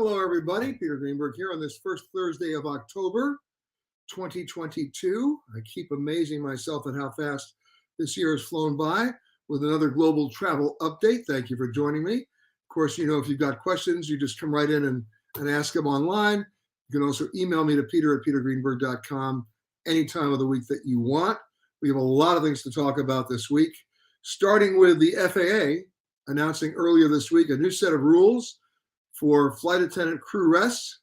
Hello, everybody. Peter Greenberg here on this first Thursday of October 2022. I keep amazing myself at how fast this year has flown by with another global travel update. Thank you for joining me. Of course, if you've got questions, you just come right in and ask them online. You can also email me to peter@petergreenberg.com any time of the week that you want. We have a lot of things to talk about this week, starting with the FAA announcing earlier this week a new set of rules for flight attendant crew rests,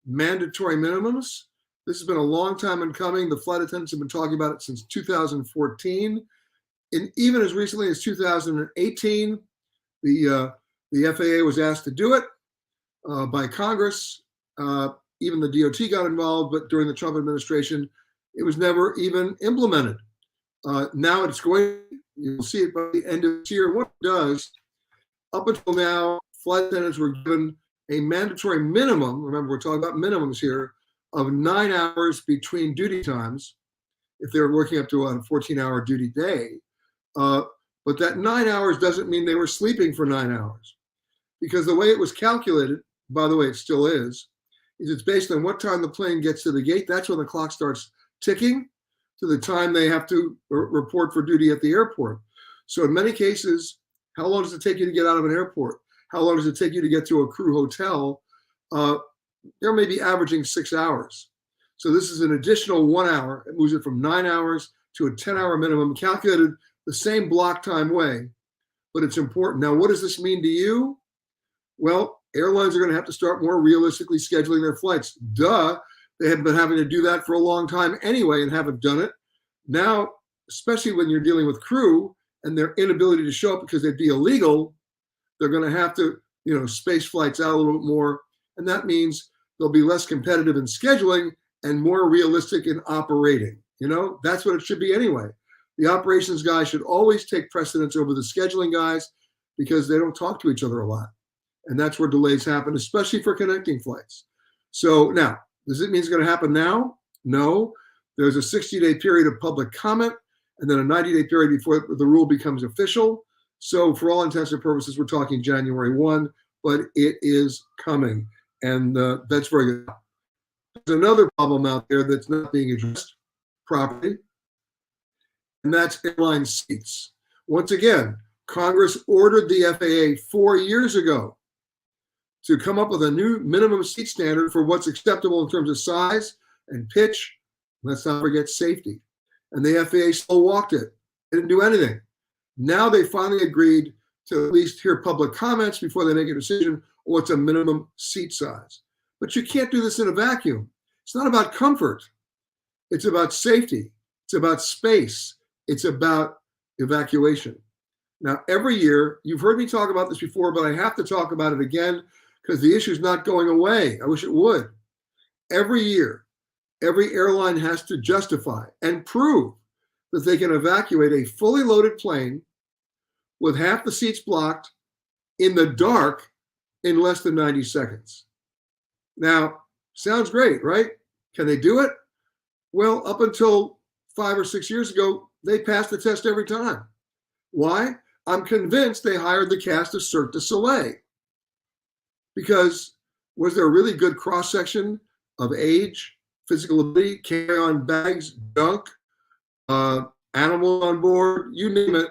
mandatory minimums. This has been a long time in coming. The flight attendants have been talking about it since 2014. And even as recently as 2018, the FAA was asked to do it by Congress. Even the DOT got involved, but during the Trump administration, it was never even implemented. Now it's going, you'll see it by the end of this year. What it does, up until now, flight attendants were given a mandatory minimum, remember we're talking about minimums here, of 9 hours between duty times if they were working up to a 14-hour duty day. But that 9 hours doesn't mean they were sleeping for 9 hours, because the way it was calculated, by the way, it still is it's based on what time the plane gets to the gate. That's when the clock starts ticking to the time they have to report for duty at the airport. So in many cases, how long does it take you to get out of an airport? How long does it take you to get to a crew hotel? They're maybe averaging 6 hours. So this is an additional 1 hour. It moves it from 9 hours to a 10-hour minimum, calculated the same block time way, but it's important. Now, what does this mean to you? Well, airlines are going to have to start more realistically scheduling their flights. Duh, they have been having to do that for a long time anyway and haven't done it. Now, especially when you're dealing with crew and their inability to show up because they'd be illegal, they're going to have to, space flights out a little bit more. And that means they'll be less competitive in scheduling and more realistic in operating. That's what it should be anyway. The operations guys should always take precedence over the scheduling guys because they don't talk to each other a lot. And that's where delays happen, especially for connecting flights. So now, does it mean it's going to happen now? No. There's a 60-day period of public comment and then a 90-day period before the rule becomes official. So for all intents and purposes, we're talking January 1, but it is coming. And that's very good. There's another problem out there that's not being addressed properly, and that's airline seats. Once again, Congress ordered the FAA 4 years ago to come up with a new minimum seat standard for what's acceptable in terms of size and pitch. Let's not forget safety. And the FAA still walked it. They didn't do anything. Now they finally agreed to at least hear public comments before they make a decision on what's a minimum seat size. But you can't do this in a vacuum. It's not about comfort. It's about safety. It's about space. It's about evacuation. Now, every year, you've heard me talk about this before, but I have to talk about it again because the issue is not going away. I wish it would. Every year, every airline has to justify and prove that they can evacuate a fully loaded plane with half the seats blocked in the dark in less than 90 seconds. Now, sounds great, right? Can they do it? Well, up until 5 or 6 years ago, they passed the test every time. Why? I'm convinced they hired the cast of Cirque du Soleil. Because was there a really good cross-section of age, physical ability, carry-on bags, junk, animals on board, you name it,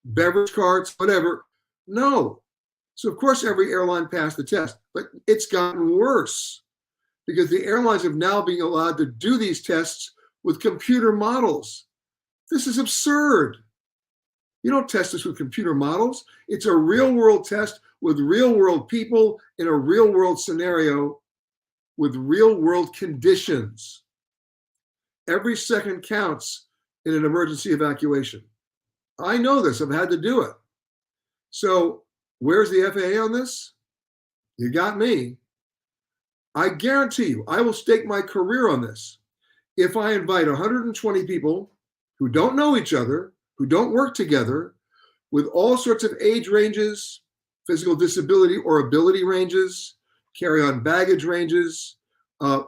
beverage carts, whatever? No. So of course every airline passed the test, but it's gotten worse because the airlines have now been allowed to do these tests with computer models. This is absurd. You don't test this with computer models. It's a real world test with real world people in a real world scenario with real world conditions. Every second counts in an emergency evacuation. I know this, I've had to do it. So where's the FAA on this? You got me. I guarantee you, I will stake my career on this. If I invite 120 people who don't know each other, who don't work together, with all sorts of age ranges, physical disability or ability ranges, carry-on baggage ranges,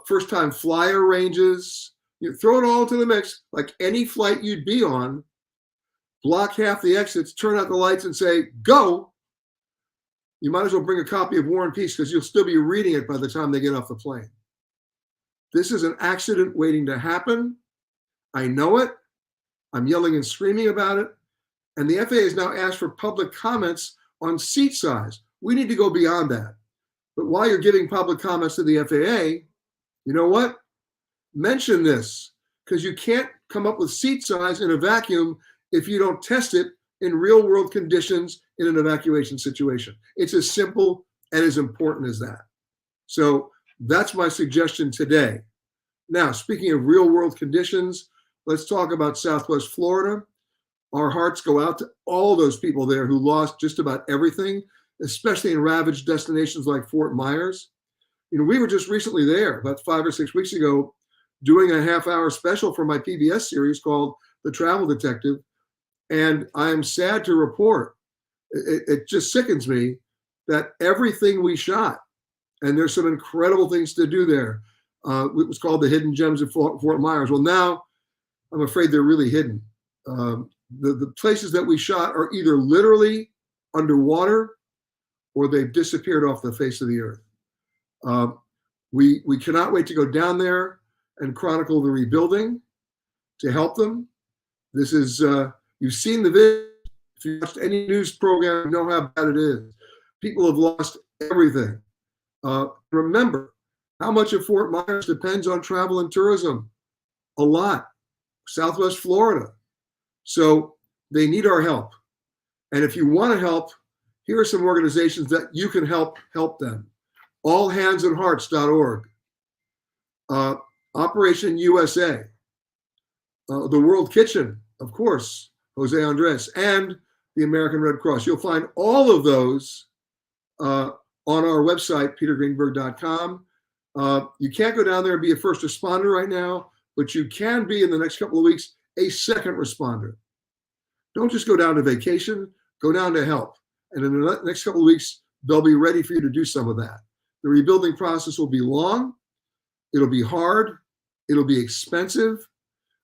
first-time flyer ranges, you throw it all into the mix, like any flight you'd be on, block half the exits, turn out the lights and say, go. you might as well bring a copy of War and Peace because you'll still be reading it by the time they get off the plane. This is an accident waiting to happen. I know it. I'm yelling and screaming about it. And the FAA has now asked for public comments on seat size. We need to go beyond that. But while you're giving public comments to the FAA, you know what? Mention this, because you can't come up with seat size in a vacuum if you don't test it in real world conditions in an evacuation situation. It's as simple and as important as that. So that's my suggestion today. Now, speaking of real world conditions, let's talk about Southwest Florida. Our hearts go out to all those people there who lost just about everything, especially in ravaged destinations like Fort Myers. You know, we were just recently there about 5 or 6 weeks ago doing a half-hour special for my PBS series called The Travel Detective. And I am sad to report, it just sickens me that everything we shot, and there's some incredible things to do there. It was called the Hidden Gems of Fort Myers. Well, now I'm afraid they're really hidden. The places that we shot are either literally underwater or they've disappeared off the face of the earth. We cannot wait to go down there and chronicle the rebuilding to help them. This is, you've seen the video. If you watched any news program, you know how bad it is. People have lost everything. Remember, how much of Fort Myers depends on travel and tourism? A lot. Southwest Florida. So they need our help. And if you want to help, here are some organizations that you can help them. Allhandsandhearts.org, Operation USA, the World Kitchen, of course, Jose Andres, and the American Red Cross. You'll find all of those on our website, petergreenberg.com. You can't go down there and be a first responder right now, but you can be in the next couple of weeks a second responder. Don't just go down to vacation, go down to help. And in the next couple of weeks, they'll be ready for you to do some of that. The rebuilding process will be long. It'll be hard. It'll be expensive.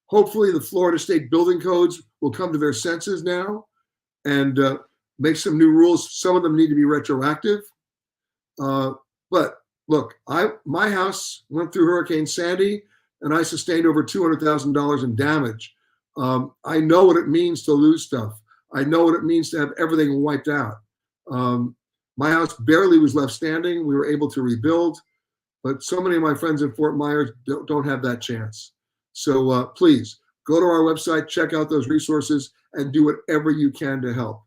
Hopefully the Florida State building codes will come to their senses now and make some new rules. Some of them need to be retroactive. But look, my house went through Hurricane Sandy and I sustained over $200,000 in damage. I know what it means to lose stuff. I know what it means to have everything wiped out. My house barely was left standing. We were able to rebuild, but so many of my friends in Fort Myers don't have that chance. So please go to our website, check out those resources, and do whatever you can to help.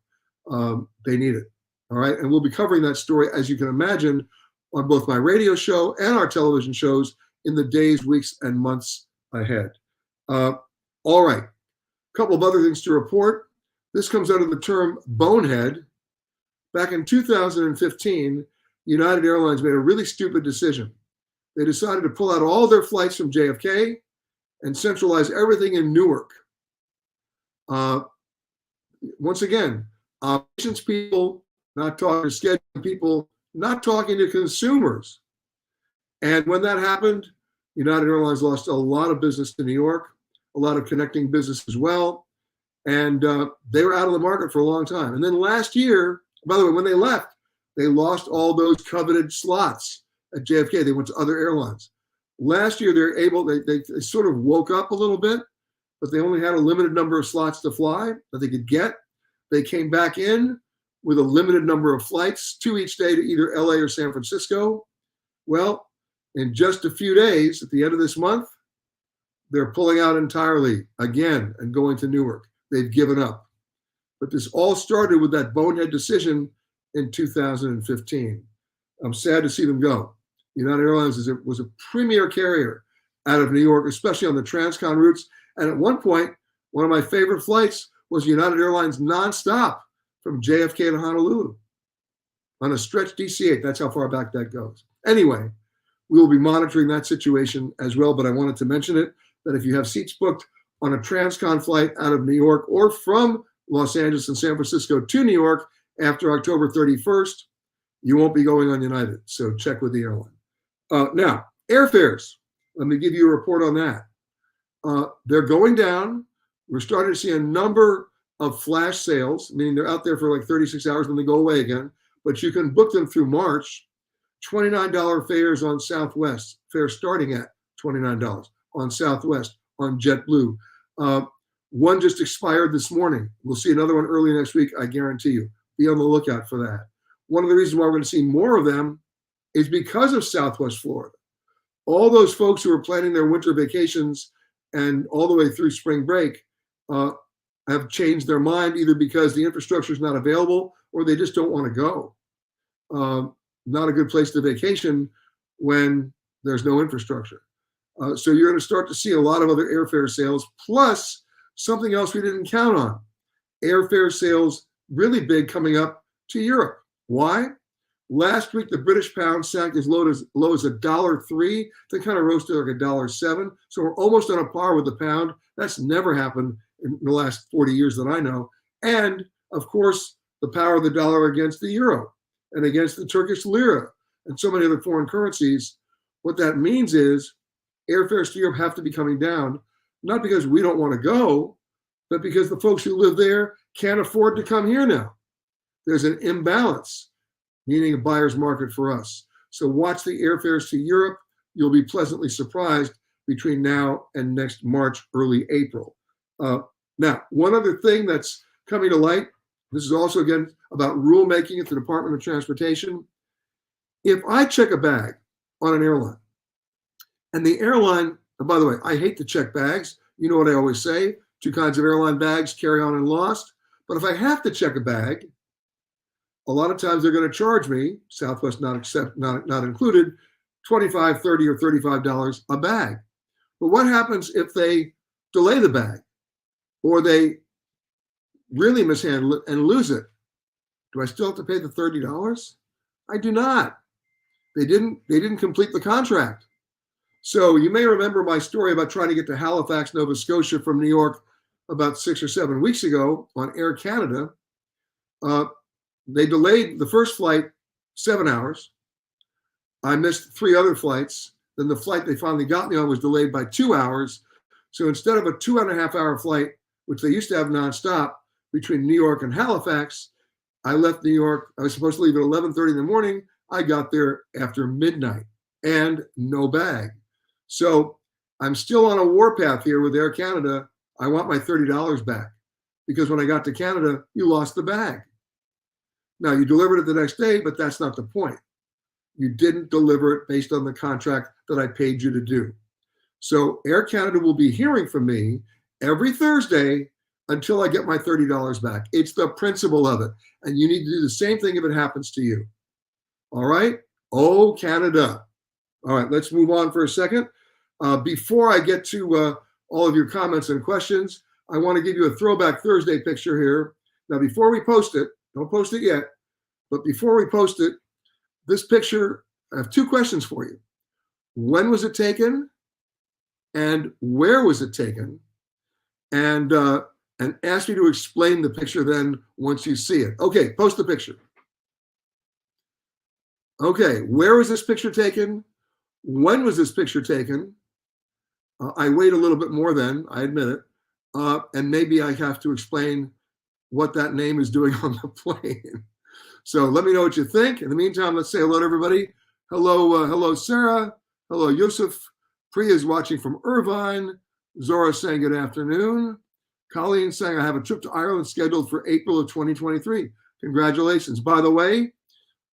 They need it. All right. And we'll be covering that story, as you can imagine, on both my radio show and our television shows in the days, weeks, and months ahead. All right. A couple of other things to report. This comes out of the term bonehead. Back in 2015, United Airlines made a really stupid decision. They decided to pull out all their flights from JFK and centralize everything in Newark. Once again, operations people not talking to scheduling people, not talking to consumers. And when that happened, United Airlines lost a lot of business to New York, a lot of connecting business as well. And they were out of the market for a long time. And then last year, by the way, when they left, they lost all those coveted slots at JFK. They went to other airlines. Last year, they sort of woke up a little bit, but they only had a limited number of slots to fly that they could get. They came back in with a limited number of flights, 2 each day to either LA or San Francisco. Well, in just a few days, at the end of this month, they're pulling out entirely again and going to Newark. They've given up. But this all started with that bonehead decision in 2015. I'm sad to see them go. United Airlines was a premier carrier out of New York, especially on the transcon routes. And at one point, one of my favorite flights was United Airlines nonstop from JFK to Honolulu on a stretch DC-8. That's how far back that goes. Anyway, we will be monitoring that situation as well, but I wanted to mention it, that if you have seats booked on a transcon flight out of New York or from Los Angeles and San Francisco to New York after October 31st, you won't be going on United. So check with the airline. Now, airfares. Let me give you a report on that. They're going down. We're starting to see a number of flash sales, meaning they're out there for like 36 hours and they go away again. but you can book them through March. $29 fares on Southwest, fares starting at $29 on Southwest, on JetBlue. One just expired this morning. We'll see another one early next week, I guarantee you. Be on the lookout for that. One of the reasons why we're going to see more of them is because of Southwest Florida. All those folks who are planning their winter vacations and all the way through spring break have changed their mind, either because the infrastructure is not available or they just don't want to go. Not a good place to vacation when there's no infrastructure. So you're going to start to see a lot of other airfare sales, plus something else we didn't count on. Airfare sales really big coming up to Europe. Why? Last week, the British pound sank as low as $1.03. They kind of rose to like $1.07. So we're almost on a par with the pound. That's never happened in the last 40 years that I know. And of course, the power of the dollar against the euro and against the Turkish lira and so many other foreign currencies. What that means is airfares to Europe have to be coming down, not because we don't want to go, but because the folks who live there can't afford to come here now. There's an imbalance, meaning a buyer's market for us. So watch the airfares to Europe. You'll be pleasantly surprised between now and next March, early April. Now, one other thing that's coming to light, this is also, again, about rulemaking at the Department of Transportation. If I check a bag on an airline, and the airline, and by the way, I hate to check bags. You know what I always say, 2 kinds of airline bags, carry-on and lost. But if I have to check a bag, a lot of times they're going to charge me, Southwest not included, $25, $30, or $35 a bag. But what happens if they delay the bag or they really mishandle it and lose it? Do I still have to pay the $30? I do not. They didn't complete the contract. So you may remember my story about trying to get to Halifax, Nova Scotia from New York about 6 or 7 weeks ago on Air Canada. They delayed the first flight 7 hours. I missed 3 other flights. Then the flight they finally got me on was delayed by 2 hours. So instead of a 2.5-hour flight, which they used to have nonstop between New York and Halifax, I left New York. I was supposed to leave at 11:30 in the morning. I got there after midnight and no bag. So I'm still on a warpath here with Air Canada. I want my $30 back because when I got to Canada, you lost the bag. Now, you delivered it the next day, but that's not the point. You didn't deliver it based on the contract that I paid you to do. So Air Canada will be hearing from me every Thursday until I get my $30 back. It's the principle of it. And you need to do the same thing if it happens to you. All right? Oh, Canada. All right, let's move on for a second. Before I get to all of your comments and questions, I want to give you a Throwback Thursday picture here. Now, before we post it, don't post it yet, but before we post it, this picture, I have 2 questions for you. When was it taken? And where was it taken? And ask you to explain the picture then once you see it. Okay, post the picture. Okay, where was this picture taken? When was this picture taken? I wait a little bit more then, I admit it. And maybe I have to explain what that name is doing on the plane. So let me know what you think. In the meantime, let's say hello to everybody. Hello, Sarah. Hello, Yusuf. Priya is watching from Irvine. Zora saying good afternoon. Colleen saying I have a trip to Ireland scheduled for April of 2023. Congratulations. By the way,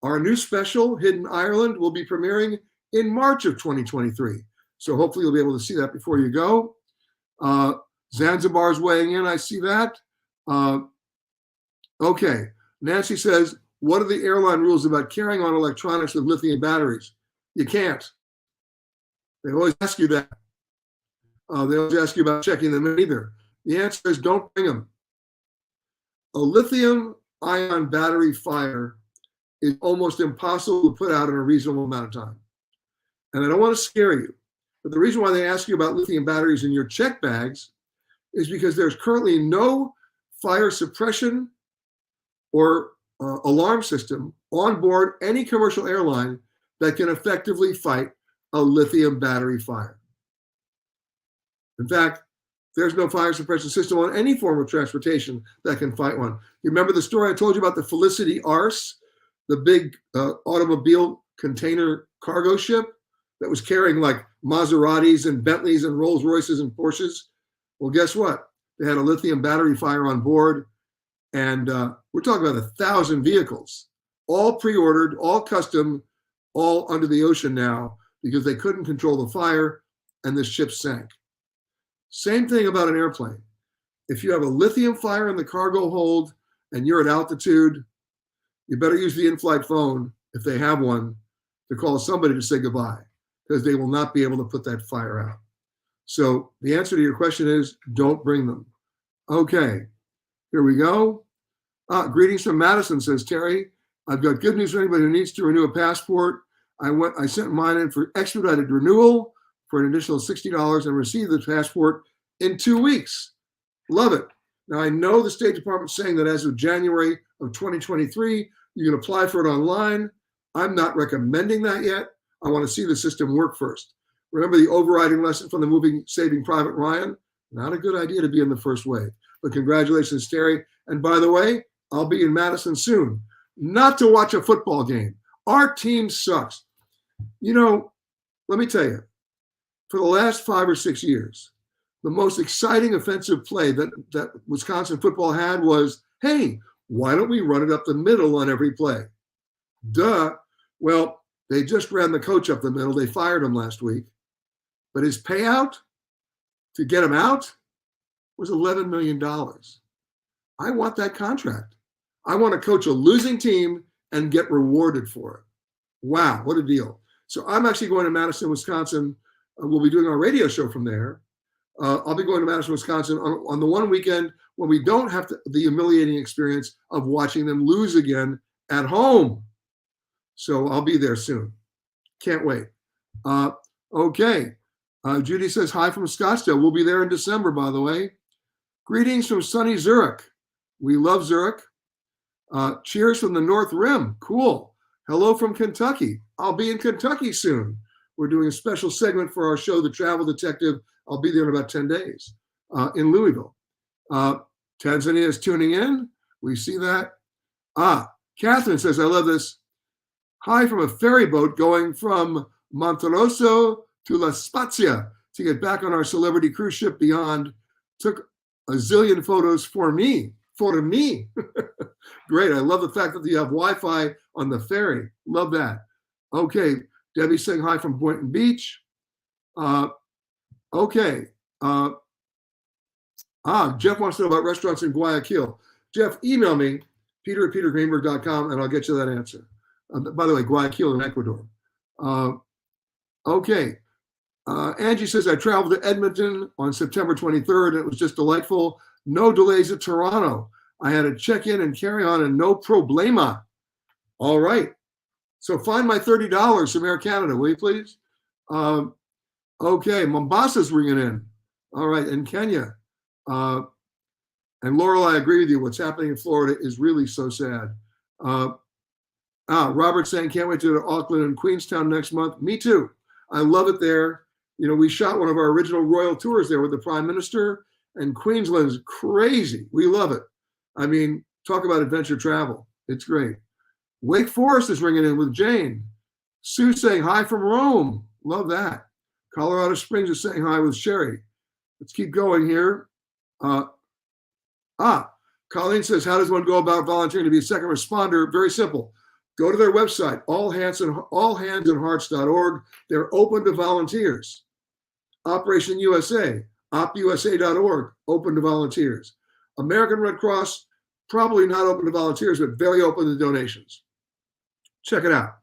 our new special, Hidden Ireland, will be premiering in March of 2023. So hopefully you'll be able to see that before you go. Zanzibar's weighing in. I see that. Okay. Nancy says, what are the airline rules about carrying on electronics with lithium batteries? You can't. They always ask you that. They always ask you about checking them in either. The answer is don't bring them. A lithium-ion battery fire is almost impossible to put out in a reasonable amount of time. And I don't want to scare you, but the reason why they ask you about lithium batteries in your check bags is because there's currently no fire suppression or alarm system on board any commercial airline that can effectively fight a lithium battery fire. In fact, there's no fire suppression system on any form of transportation that can fight one. You remember the story I told you about the Felicity Arce, the big automobile container cargo ship that was carrying like Maseratis and Bentleys and Rolls Royces and Porsches? Well, guess what? They had a lithium battery fire on board, and we're talking about 1,000 vehicles, all pre-ordered, all custom, all under the ocean now because they couldn't control the fire and the ship sank. Same thing about an airplane. If you have a lithium fire in the cargo hold and you're at altitude, you better use the in-flight phone, if they have one, to call somebody to say goodbye, because they will not be able to put that fire out. So the answer to your question is don't bring them. Okay, here we go. Greetings from Madison, says Terry. I've got good news for anybody who needs to renew a passport. I sent mine in for expedited renewal for an additional $60 and received the passport in 2 weeks. Love it. Now, I know the State Department's saying that as of January of 2023, you can apply for it online. I'm not recommending that yet. I want to see the system work first. Remember the overriding lesson from the movie Saving Private Ryan? Not a good idea to be in the first wave. But congratulations, Terry. And by the way, I'll be in Madison soon. Not to watch a football game. Our team sucks. You know, let me tell you, for the last 5 or 6 years, the most exciting offensive play that Wisconsin football had was, hey, why don't we run it up the middle on every play? Duh. Well, they just ran the coach up the middle. They fired him last week. But his payout to get him out was $11 million. I want that contract. I want to coach a losing team and get rewarded for it. Wow, what a deal. So I'm actually going to Madison, Wisconsin. We'll be doing our radio show from there. I'll be going to Madison, Wisconsin on the one weekend when we don't have the humiliating experience of watching them lose again at home. So I'll be there soon. Can't wait. Okay. Judy says, hi from Scottsdale. We'll be there in December, by the way. Greetings from sunny Zurich. We love Zurich. Cheers from the North Rim. Cool. Hello from Kentucky. I'll be in Kentucky soon. We're doing a special segment for our show, The Travel Detective. I'll be there in about 10 days in Louisville. Tanzania is tuning in. We see that. Catherine says, I love this. Hi from a ferry boat going from Monterosso to La Spezia to get back on our celebrity cruise ship Beyond. Took a zillion photos for me. Great. I love the fact that you have Wi-Fi on the ferry. Love that. Okay. Debbie saying hi from Boynton Beach. Okay. Jeff wants to know about restaurants in Guayaquil. Jeff, email me, peter@petergreenberg.com, and I'll get you that answer. By the way, Guayaquil in Ecuador. Okay. Angie says, I traveled to Edmonton on September 23rd, and it was just delightful. No delays at Toronto. I had a check-in and carry-on and no problema. All right. So find my $30 from Air Canada, will you please? Okay, Mombasa's ringing in. All right, in Kenya. And Laurel, I agree with you. What's happening in Florida is really so sad. Robert saying, can't wait to go to Auckland and Queenstown next month. Me too. I love it there. You know, we shot one of our original royal tours there with the Prime Minister, and Queensland's crazy. We love it. I mean, talk about adventure travel. It's great. Wake Forest is ringing in with Jane. Sue saying hi from Rome. Love that. Colorado Springs is saying hi with Sherry. Let's keep going here. Colleen says, how does one go about volunteering to be a second responder? Very simple. Go to their website, allhandsandhearts.org. They're open to volunteers. Operation USA, opusa.org, open to volunteers. American Red Cross, probably not open to volunteers, but very open to donations. Check it out.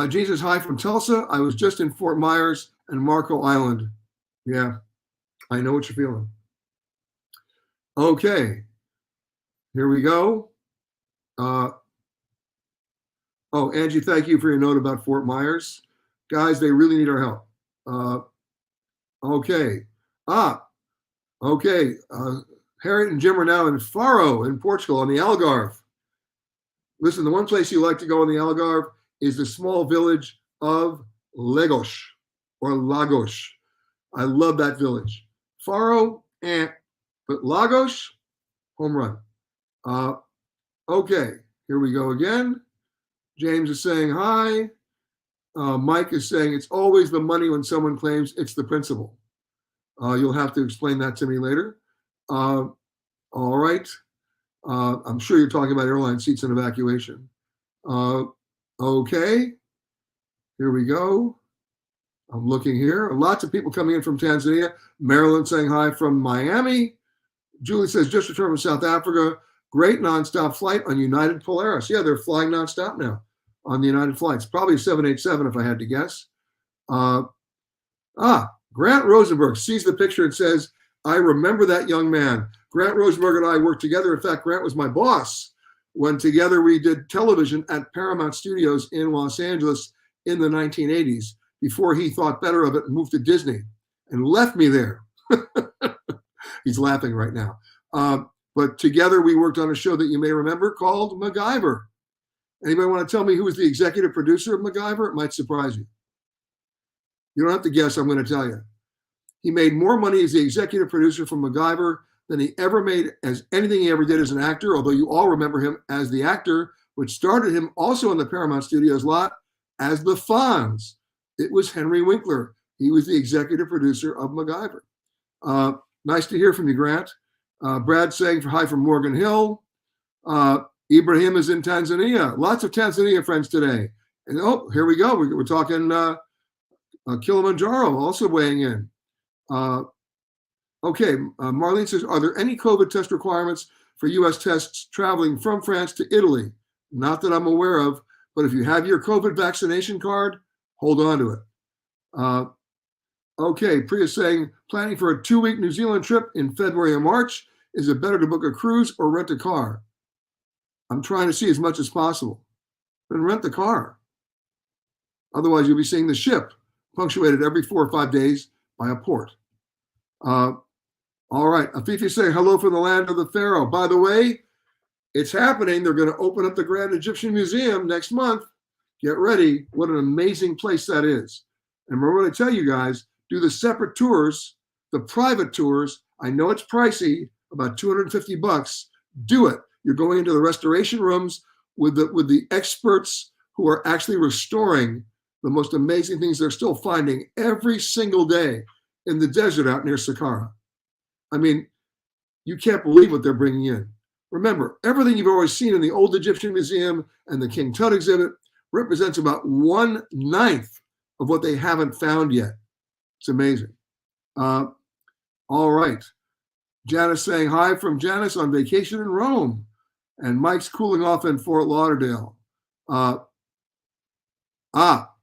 Jesus, hi from Tulsa. I was just in Fort Myers and Marco Island. Yeah, I know what you're feeling. Okay, here we go. Angie, thank you for your note about Fort Myers. Guys, they really need our help. Okay. Harriet and Jim are now in Faro in Portugal on the Algarve. Listen, the one place you like to go on the Algarve is the small village of Lagos or Lagos. I love that village. Faro, but Lagos, home run. Okay, Here we go again. James is saying hi. Mike is saying it's always the money when someone claims it's the principal. You'll have to explain that to me later. All right. I'm sure you're talking about airline seats and evacuation. Okay. Here we go. I'm looking here. Lots of people coming in from Tanzania. Marilyn saying hi from Miami. Julie says, just returned from South Africa. Great nonstop flight on United Polaris. Yeah, they're flying nonstop now on the United flights. Probably 787 if I had to guess. Grant Rosenberg sees the picture and says, I remember that young man. Grant Rosenberg and I worked together. In fact, Grant was my boss when together we did television at Paramount Studios in Los Angeles in the 1980s before he thought better of it and moved to Disney and left me there. He's laughing right now. But together we worked on a show that you may remember called MacGyver. Anybody want to tell me who was the executive producer of MacGyver? It might surprise you. You don't have to guess, I'm going to tell you. He made more money as the executive producer for MacGyver than he ever made as anything he ever did as an actor, although you all remember him as the actor, which started him also on the Paramount Studios lot as the Fonz. It was Henry Winkler. He was the executive producer of MacGyver. Nice to hear from you, Grant. Brad saying hi from Morgan Hill. Ibrahim is in Tanzania. Lots of Tanzania friends today. And here we go. We're talking Kilimanjaro also weighing in. Marlene says, are there any COVID test requirements for U.S. tests traveling from France to Italy? Not that I'm aware of, but if you have your COVID vaccination card, hold on to it. Priya saying, planning for a 2-week New Zealand trip in February or March. Is it better to book a cruise or rent a car? I'm trying to see as much as possible. Then rent the car. Otherwise, you'll be seeing the ship punctuated every 4 or 5 days by a port. All right. Afifi saying hello from the land of the Pharaoh. By the way, it's happening. They're going to open up the Grand Egyptian Museum next month. Get ready. What an amazing place that is. And we're going to tell you guys, do the separate tours, the private tours. I know it's pricey, about $250. Do it. You're going into the restoration rooms with the experts who are actually restoring the most amazing things they're still finding every single day in the desert out near Saqqara. I mean, you can't believe what they're bringing in. Remember, everything you've always seen in the old Egyptian Museum and the King Tut exhibit represents about 1/9 of what they haven't found yet. It's amazing. All right. Janice saying hi from Janice on vacation in Rome. And Mike's cooling off in Fort Lauderdale.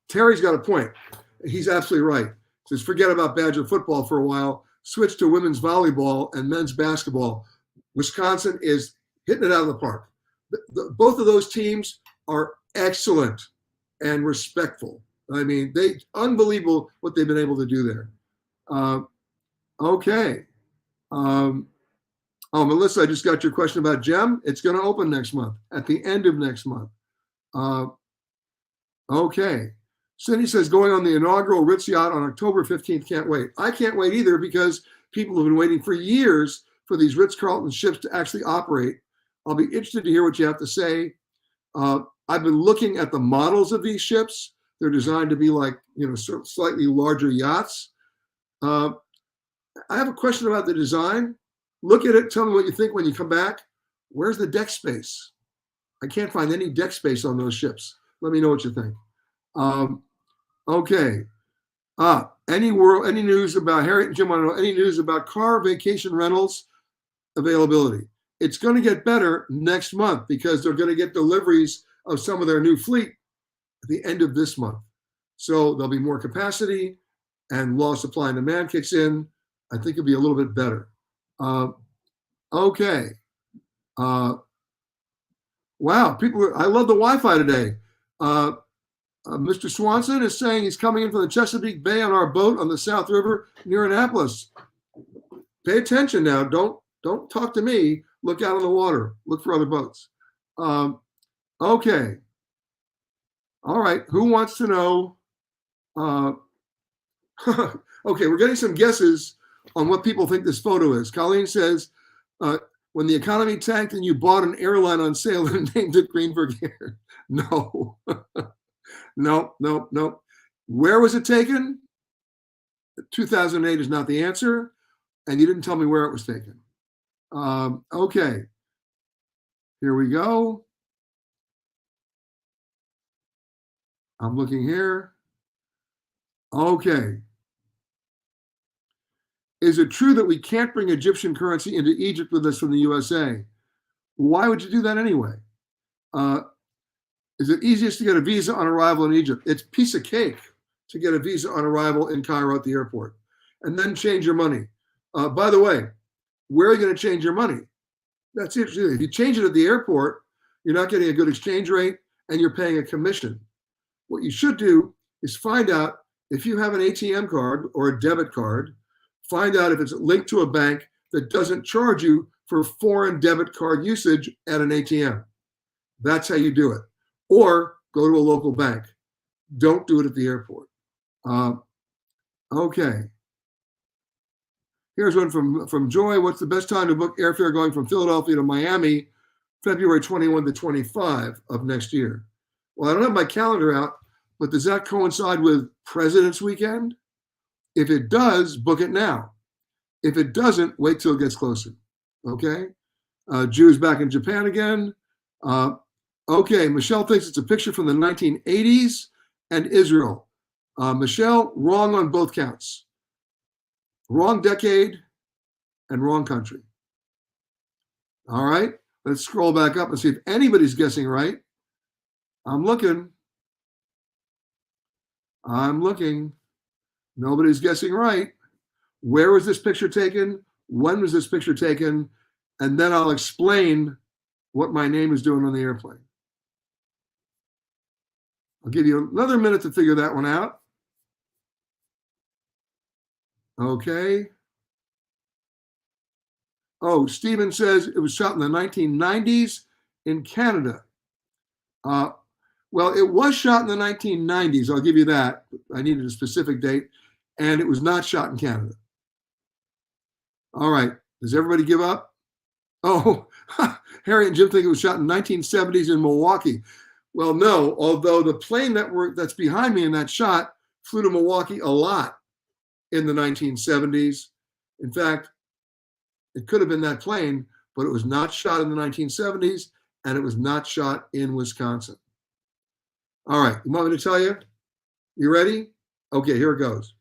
Terry's got a point. He's absolutely right. He says, forget about Badger football for a while. Switch to women's volleyball and men's basketball. Wisconsin is hitting it out of the park. Both of those teams are excellent and respectful. I mean, unbelievable what they've been able to do there. Melissa, I just got your question about GEM. It's going to open next month, at the end of next month. Cindy says, going on the inaugural Ritz yacht on October 15th, can't wait. I can't wait either because people have been waiting for years for these Ritz-Carlton ships to actually operate. I'll be interested to hear what you have to say. I've been looking at the models of these ships. They're designed to be like, sort of slightly larger yachts. I have a question about the design. Look at it. Tell me what you think when you come back. Where's the deck space? I can't find any deck space on those ships. Let me know what you think. Any news about Harriet and Jim want to know any news about car vacation rentals availability? It's going to get better next month because they're going to get deliveries of some of their new fleet at the end of this month. So there'll be more capacity and law of supply and demand kicks in. I think it'll be a little bit better. Wow, I love the Wi-Fi today. Mr. Swanson is saying he's coming in from the Chesapeake Bay on our boat on the South River near Annapolis. Pay attention now. Don't talk to me. Look out on the water. Look for other boats. All right. Who wants to know? We're getting some guesses on what people think this photo is. Colleen says, when the economy tanked and you bought an airline on sale and named it Greenberg Air? No. No. Where was it taken? 2008 is not the answer, and you didn't tell me where it was taken. Okay, here we go. I'm looking here. Okay. Is it true that we can't bring Egyptian currency into Egypt with us from the USA? Why would you do that anyway? Is it easiest to get a visa on arrival in Egypt? It's a piece of cake to get a visa on arrival in Cairo at the airport, and then change your money. By the way, where are you going to change your money? That's interesting. If you change it at the airport, you're not getting a good exchange rate, and you're paying a commission. What you should do is find out if you have an ATM card or a debit card, find out if it's linked to a bank that doesn't charge you for foreign debit card usage at an ATM. That's how you do it. Or go to a local bank. Don't do it at the airport. Okay. Here's one from Joy. What's the best time to book airfare going from Philadelphia to Miami, February 21 to 25 of next year? Well, I don't have my calendar out, but does that coincide with President's Weekend? If it does, book it now. If it doesn't, wait till it gets closer. Okay? Jews back in Japan again. Okay, Michelle thinks it's a picture from the 1980s and Israel. Michelle, wrong on both counts. Wrong decade and wrong country. All right, let's scroll back up and see if anybody's guessing right. I'm looking. Nobody's guessing right. Where was this picture taken? When was this picture taken? And then I'll explain what my name is doing on the airplane. I'll give you another minute to figure that one out. Okay. Oh, Stephen says it was shot in the 1990s in Canada. Well, it was shot in the 1990s. I'll give you that. I needed a specific date. And it was not shot in Canada. All right. Does everybody give up? Oh, Harry and Jim think it was shot in the 1970s in Milwaukee. Well, no, although the plane that's behind me in that shot flew to Milwaukee a lot in the 1970s. In fact, it could have been that plane, but it was not shot in the 1970s, and it was not shot in Wisconsin. All right, you want me to tell you? You ready? Okay, here it goes.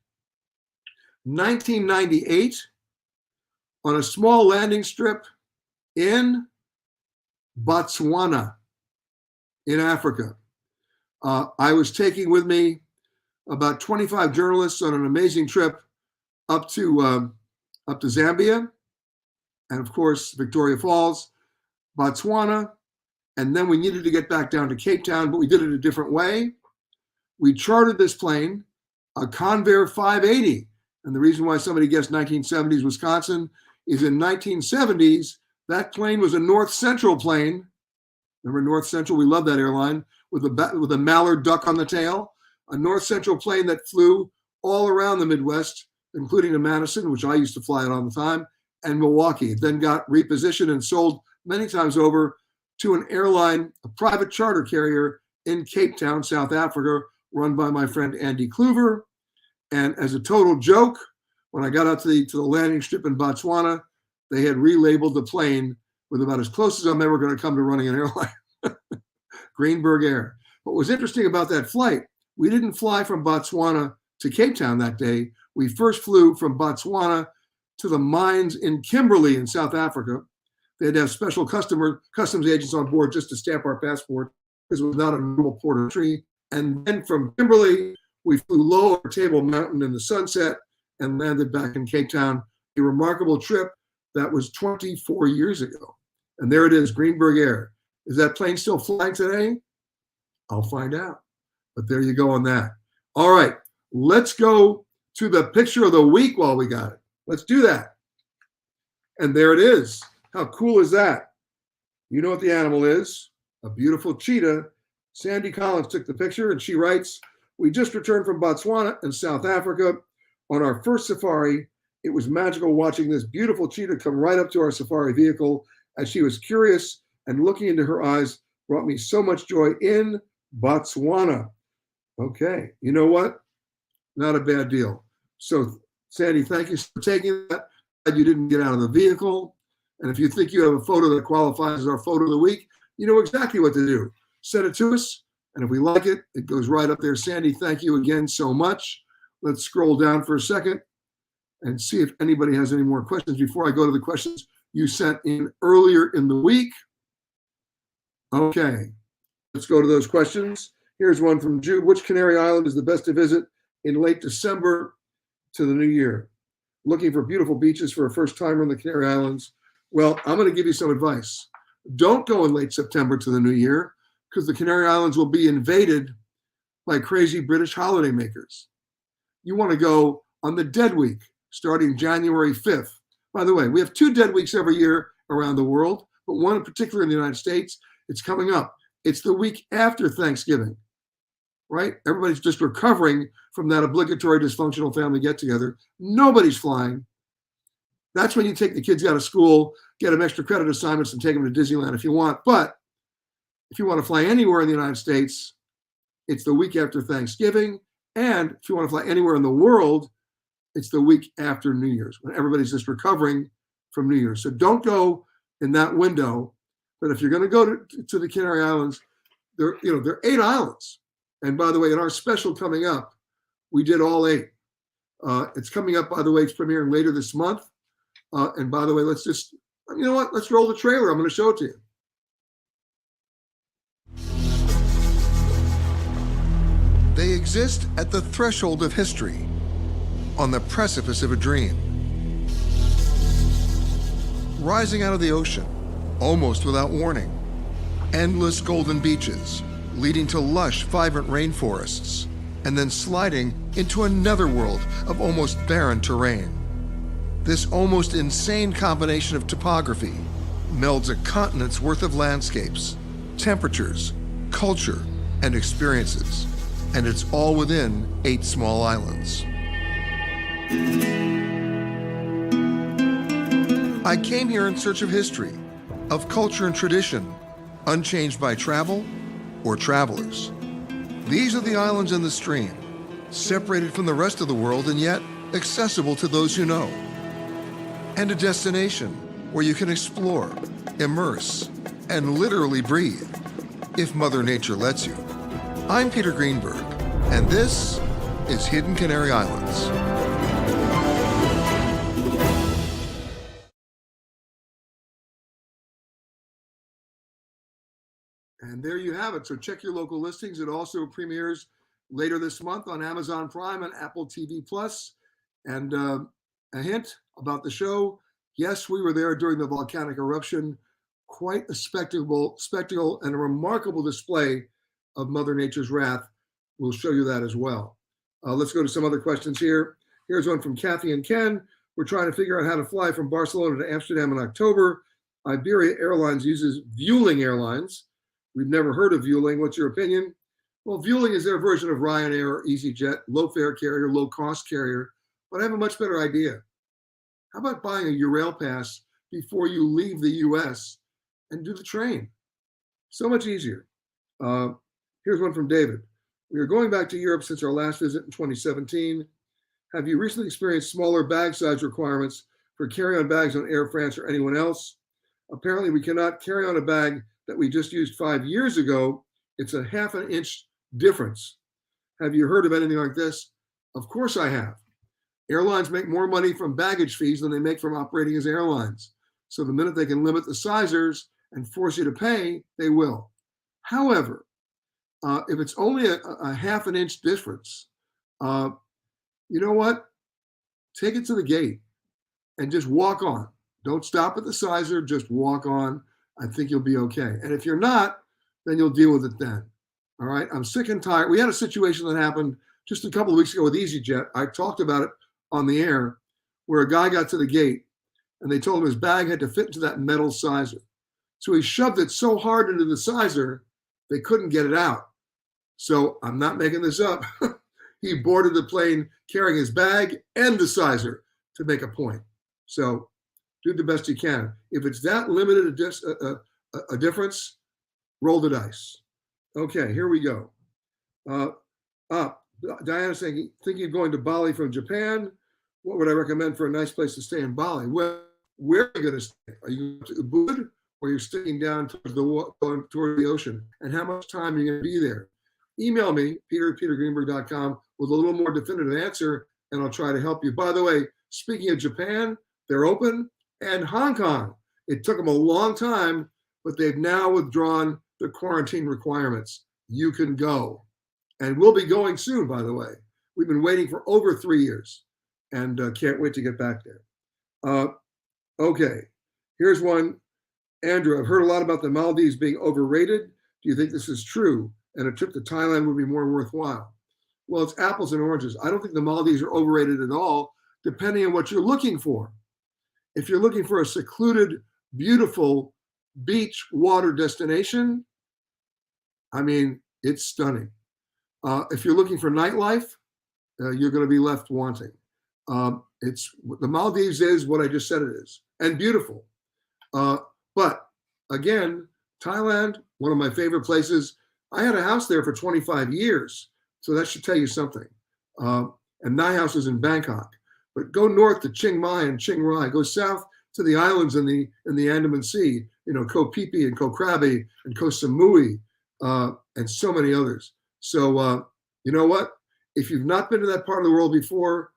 1998, on a small landing strip in Botswana, in Africa. I was taking with me about 25 journalists on an amazing trip up to Zambia, and of course Victoria Falls, Botswana, and then we needed to get back down to Cape Town, but we did it a different way. We chartered this plane, a Convair 580, and the reason why somebody guessed 1970s Wisconsin is in 1970s that plane was a North Central plane. Remember North Central? We love that airline with a mallard duck on the tail. A North Central plane that flew all around the Midwest, including to Madison, which I used to fly it all the time, and Milwaukee. It then got repositioned and sold many times over to an airline, a private charter carrier in Cape Town, South Africa, run by my friend Andy Kluver. And as a total joke, when I got out to the landing strip in Botswana, they had relabeled the plane with about as close as I'm ever going to come to running an airline, Greenberg Air. What was interesting about that flight, we didn't fly from Botswana to Cape Town that day. We first flew from Botswana to the mines in Kimberley in South Africa. They had to have special customs agents on board just to stamp our passport because it was not a normal port of entry. And then from Kimberley, we flew low over Table Mountain in the sunset and landed back in Cape Town. A remarkable trip that was 24 years ago. And there it is, Greenberg Air. Is that plane still flying today? I'll find out. But there you go on that. All right, let's go to the picture of the week while we got it. Let's do that. And there it is. How cool is that? You know what the animal is. A beautiful cheetah. Sandy Collins took the picture and she writes, "We just returned from Botswana and South Africa on our first safari. It was magical watching this beautiful cheetah come right up to our safari vehicle as she was curious, and looking into her eyes brought me so much joy in Botswana. Okay, you know what? Not a bad deal. So, Sandy, thank you for taking that. Glad you didn't get out of the vehicle. And if you think you have a photo that qualifies as our photo of the week, you know exactly what to do. Send it to us, and if we like it, it goes right up there. Sandy, thank you again so much. Let's scroll down for a second and see if anybody has any more questions before I go to the questions you sent in earlier in the week. Okay, let's go to those questions. Here's one from Jude. Which Canary Island is the best to visit in late December to the new year? Looking for beautiful beaches for a first timer in the Canary Islands. Well, I'm going to give you some advice. Don't go in late September to the new year, because the Canary Islands will be invaded by crazy British holidaymakers. You want to go on the dead week, starting January 5th. By the way, we have 2 dead weeks every year around the world, but one in particular in the United States. It's coming up. It's the week after Thanksgiving, right? Everybody's just recovering from that obligatory dysfunctional family get-together. Nobody's flying. That's when you take the kids out of school, get them extra credit assignments, and take them to Disneyland if you want. But if you want to fly anywhere in the United States, it's the week after Thanksgiving. And if you want to fly anywhere in the world, it's the week after New Year's, when everybody's just recovering from New Year's. So don't go in that window. But if you're going to go to the Canary Islands, there are 8 islands. And by the way, in our special coming up, we did all 8. It's coming up, by the way, it's premiering later this month. And by the way, let's roll the trailer. I'm going to show it to you. They exist at the threshold of history, on the precipice of a dream. Rising out of the ocean, almost without warning. Endless golden beaches, leading to lush, vibrant rainforests, and then sliding into another world of almost barren terrain. This almost insane combination of topography melds a continent's worth of landscapes, temperatures, culture, and experiences. And it's all within 8 small islands. I came here in search of history, of culture and tradition, unchanged by travel or travelers. These are the islands in the stream, separated from the rest of the world and yet accessible to those who know. And a destination where you can explore, immerse, and literally breathe, if Mother Nature lets you. I'm Peter Greenberg, and this is Hidden Canary Islands. And there you have it. So check your local listings. It also premieres later this month on Amazon Prime and Apple TV Plus. And a hint about the show: yes, we were there during the volcanic eruption. Quite a spectacle and a remarkable display of Mother Nature's wrath. We'll show you that as well. Let's go to some other questions here. Here's one from Kathy and Ken. We're trying to figure out how to fly from Barcelona to Amsterdam in October. Iberia Airlines uses Vueling Airlines. We've never heard of Vueling. What's your opinion? Well, Vueling is their version of Ryanair or EasyJet, low-fare carrier, low-cost carrier. But I have a much better idea. How about buying a Eurail pass before you leave the U.S. and do the train? So much easier. Here's one from David. We are going back to Europe since our last visit in 2017. Have you recently experienced smaller bag size requirements for carry-on bags on Air France or anyone else? Apparently, we cannot carry on a bag that we just used 5 years ago. It's a half an inch difference. Have you heard of anything like this? Of course I have. Airlines make more money from baggage fees than they make from operating as airlines. So the minute they can limit the sizers and force you to pay, they will. However, if it's only a half an inch difference, you know what? Take it to the gate and just walk on. Don't stop at the sizer, just walk on. I think you'll be okay. And if you're not, then you'll deal with it then. All right, I'm sick and tired. We had a situation that happened just a couple of weeks ago with EasyJet. I talked about it on the air, where a guy got to the gate and they told him his bag had to fit into that metal sizer. So he shoved it so hard into the sizer, they couldn't get it out. So I'm not making this up. He boarded the plane carrying his bag and the sizer to make a point. So do the best you can. If it's that limited a difference, roll the dice. Okay, here we go. Diana's saying, thinking of going to Bali from Japan. What would I recommend for a nice place to stay in Bali? Well, where are you going to stay? Are you going to Ubud, or you're sticking down toward the ocean? And how much time are you going to be there? Email me, peter@petergreenberg.com, with a little more definitive answer, and I'll try to help you. By the way, speaking of Japan, they're open, and Hong Kong. It took them a long time, but they've now withdrawn the quarantine requirements. You can go. And we'll be going soon, by the way. We've been waiting for over 3 years, and can't wait to get back there. Okay, here's one. Andrew, I've heard a lot about the Maldives being overrated. Do you think this is true? And a trip to Thailand would be more worthwhile? Well, it's apples and oranges. I don't think the Maldives are overrated at all, depending on what you're looking for. If you're looking for a secluded, beautiful beach water destination, I mean, it's stunning. If you're looking for nightlife, you're going to be left wanting. The Maldives is what I just said it is, and beautiful. But again, Thailand, one of my favorite places. I had a house there for 25 years, so that should tell you something. And my house is in Bangkok. But go north to Chiang Mai and Chiang Rai. Go south to the islands in the Andaman Sea. You know, Koh Phi Phi and Koh Krabi and Koh Samui, and so many others. So you know what? If you've not been to that part of the world before,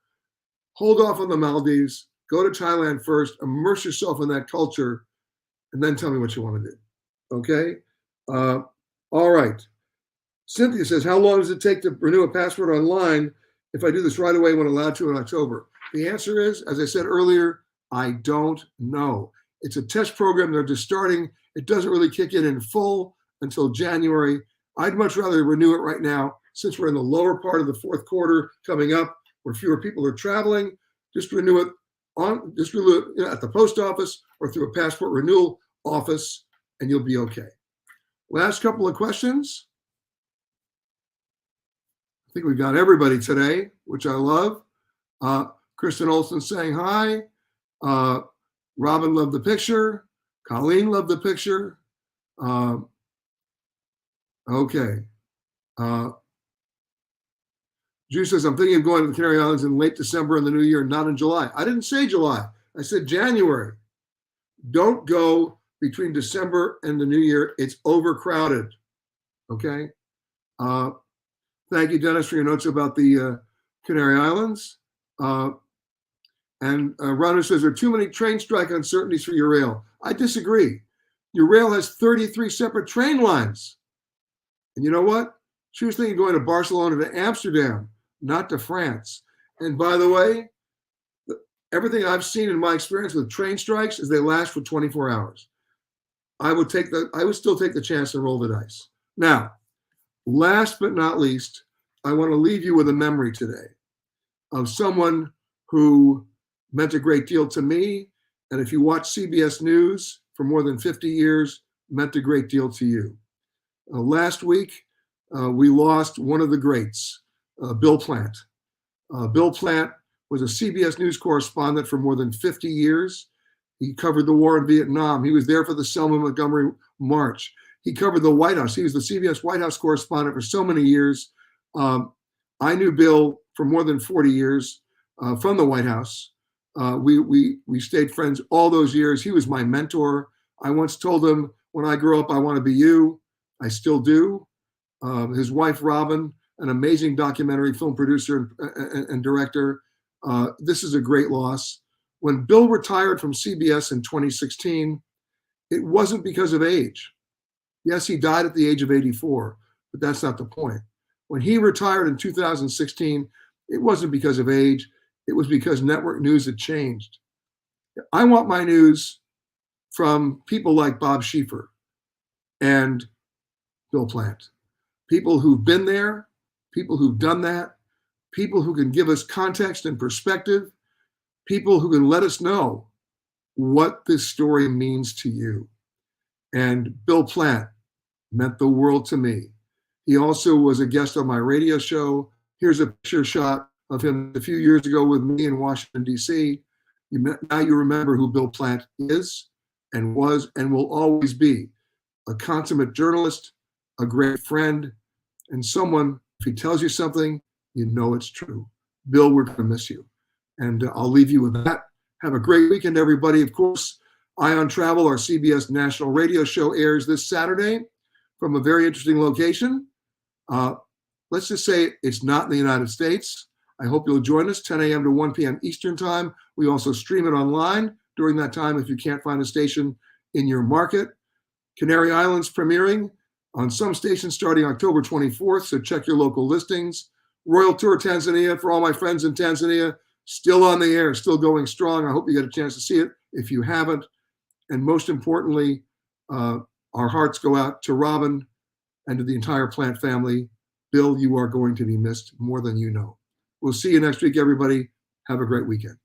hold off on the Maldives. Go to Thailand first. Immerse yourself in that culture, and then tell me what you want to do. Okay? All right. Cynthia says, how long does it take to renew a passport online if I do this right away when allowed to in October? The answer is, as I said earlier, I don't know. It's a test program. They're just starting. It doesn't really kick in full until January. I'd much rather renew it right now, since we're in the lower part of the fourth quarter coming up, where fewer people are traveling. Just renew it at the post office or through a passport renewal office, and you'll be okay. Last couple of questions. I think we got everybody today, which I love. Kristen Olson saying hi. Robin loved the picture. Colleen loved the picture. Okay. Drew says, I'm thinking of going to the Canary Islands in late December in the new year, not in July. I didn't say July. I said January. Don't go between December and the new year. It's overcrowded. Okay? Thank you, Dennis, for your notes about the Canary Islands. And Ronald says, there are too many train strike uncertainties for your rail. I disagree. Your rail has 33 separate train lines. And you know what? She was thinking of going to Barcelona to Amsterdam, not to France. And by the way, everything I've seen in my experience with train strikes is they last for 24 hours. I would still take the chance and roll the dice. Now, last but not least, I want to leave you with a memory today of someone who meant a great deal to me. And if you watch CBS News for more than 50 years, meant a great deal to you. Last week, we lost one of the greats, Bill Plant. Bill Plant was a CBS News correspondent for more than 50 years. He covered the war in Vietnam. He was there for the Selma Montgomery March. He covered the White House. He was the CBS White House correspondent for so many years. I knew Bill for more than 40 years from the White House. We stayed friends all those years. He was my mentor. I once told him, when I grow up, I want to be you. I still do. His wife, Robin, an amazing documentary film producer and director. This is a great loss. When Bill retired from CBS in 2016, it wasn't because of age. Yes, he died at the age of 84, but that's not the point. When he retired in 2016, it wasn't because of age. It was because network news had changed. I want my news from people like Bob Schieffer and Bill Plant. People who've been there, people who've done that, people who can give us context and perspective, people who can let us know what this story means to you. And Bill Plant meant the world to me. He also was a guest on my radio show. Here's a picture shot of him a few years ago with me in Washington, D.C. Now you remember who Bill Plant is and was and will always be: a consummate journalist, a great friend, and someone, if he tells you something, you know it's true. Bill, we're going to miss you. And I'll leave you with that. Have a great weekend, everybody. Of course, Eye on Travel, our CBS national radio show, airs this Saturday from a very interesting location. Let's just say it's not in the United States. I hope you'll join us, 10 a.m. to 1 p.m. Eastern Time. We also stream it online during that time if you can't find a station in your market. Canary Islands premiering on some stations starting October 24th, so check your local listings. Royal Tour Tanzania, for all my friends in Tanzania, still on the air, still going strong. I hope you get a chance to see it if you haven't. And most importantly, our hearts go out to Robin and to the entire Plant family. Bill, you are going to be missed more than you know. We'll see you next week, everybody. Have a great weekend.